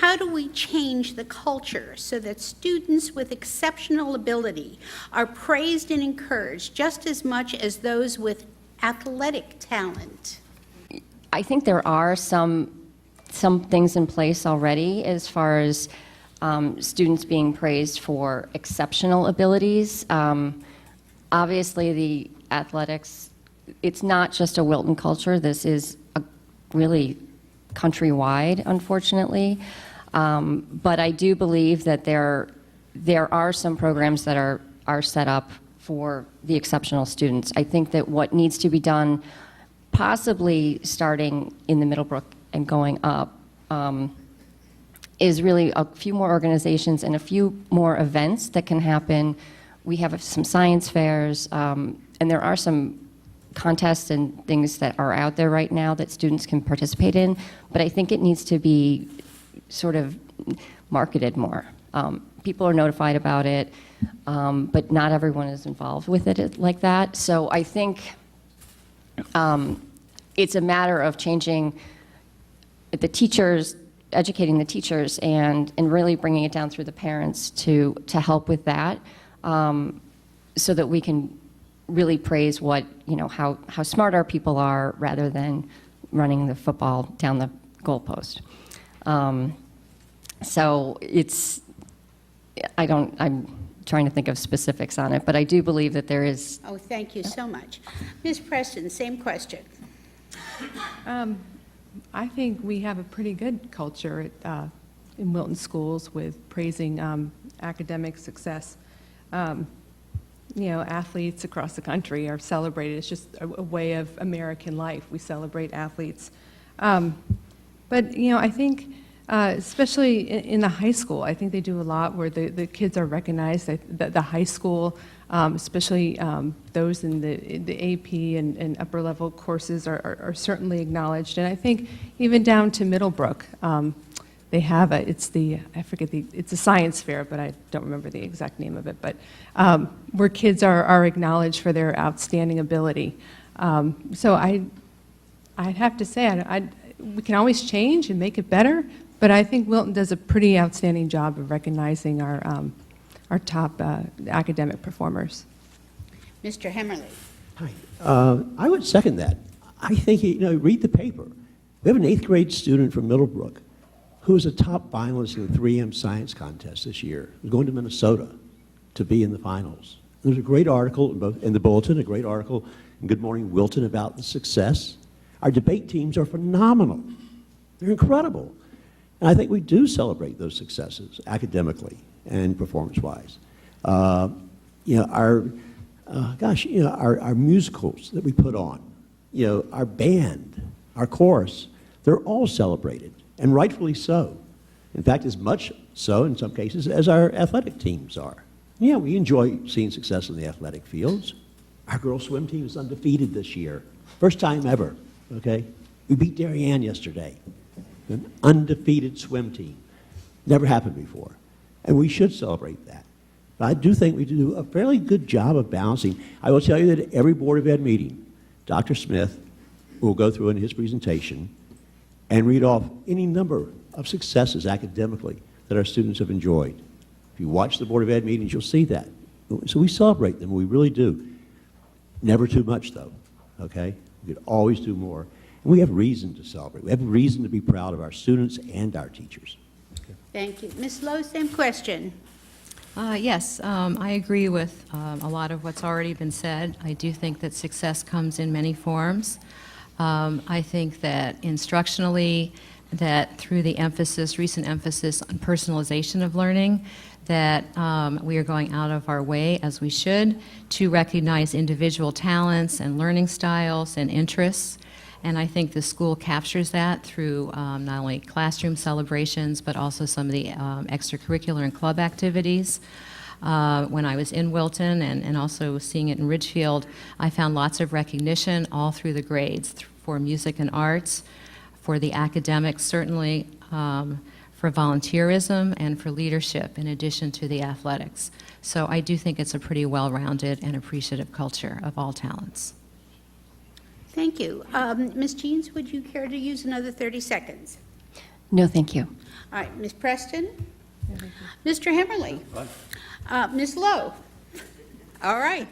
how do we change the culture so that students with exceptional ability are praised and encouraged just as much as those with athletic talent? I think there are some things in place already as far as students being praised for exceptional abilities. Obviously, the athletics, it's not just a Wilton culture. This is a really countrywide, unfortunately. But I do believe that there are some programs that are set up for the exceptional students. I think that what needs to be done, possibly starting in the Middlebrook and going up, is really a few more organizations and a few more events that can happen. We have some science fairs, and there are some contests and things that are out there right now that students can participate in, but I think it needs to be sort of marketed more. People are notified about it, but not everyone is involved with it like that. So I think it's a matter of changing the teachers, educating the teachers, and really bringing it down through the parents to help with that, so that we can really praise what, how smart our people are rather than running the football down the goalpost. So I'm trying to think of specifics on it, but I do believe that there is. Oh, thank you so much. Ms. Preston, same question. I think we have a pretty good culture in Wilton schools with praising academic success. Athletes across the country are celebrated. It's just a way of American life. We celebrate athletes. But I think, especially in the high school, I think they do a lot where the kids are recognized. The high school, especially those in the AP and upper level courses are certainly acknowledged. And I think even down to Middlebrook, they have it's a science fair, but I don't remember the exact name of it, but where kids are acknowledged for their outstanding ability. So I'd have to say, we can always change and make it better, but I think Wilton does a pretty outstanding job of recognizing our top academic performers. Mr. Hemmerly. Hi. I would second that. I think, read the paper. We have an 8th grade student from Middlebrook who was a top finalist in the 3M science contest this year. He was going to Minnesota to be in the finals. There's a great article in the Bulletin, a great article in Good Morning Wilton about the success. Our debate teams are phenomenal. They're incredible. And I think we do celebrate those successes academically and performance-wise. Our musicals that we put on, our band, our chorus, they're all celebrated, and rightfully so. In fact, as much so in some cases as our athletic teams are. Yeah, we enjoy seeing success in the athletic fields. Our girls' swim team is undefeated this year. First time ever, okay? We beat Darien yesterday. An undefeated swim team. Never happened before. And we should celebrate that. But I do think we do a fairly good job of balancing. I will tell you that at every Board of Ed meeting, Dr. Smith will go through in his presentation and read off any number of successes academically that our students have enjoyed. If you watch the Board of Ed meetings, you'll see that. So we celebrate them, we really do. Never too much, though, okay? We could always do more. And we have reason to celebrate. We have reason to be proud of our students and our teachers. Okay. Thank you. Ms. Lowe, same question. Yes, I agree with a lot of what's already been said. I do think that success comes in many forms. I think that instructionally, that through the recent emphasis on personalization of learning, that we are going out of our way, as we should, to recognize individual talents and learning styles and interests. And I think the school captures that through not only classroom celebrations, but also some of the extracurricular and club activities. When I was in Wilton and also seeing it in Ridgefield, I found lots of recognition all through the grades for music and arts, for the academics certainly, for volunteerism and for leadership in addition to the athletics. So I do think it's a pretty well-rounded and appreciative culture of all talents. Thank you. Ms. Jeans, would you care to use another 30 seconds? No, thank you. All right, Ms. Preston? Mr. Hemmerly? Ms. Lowe? All right.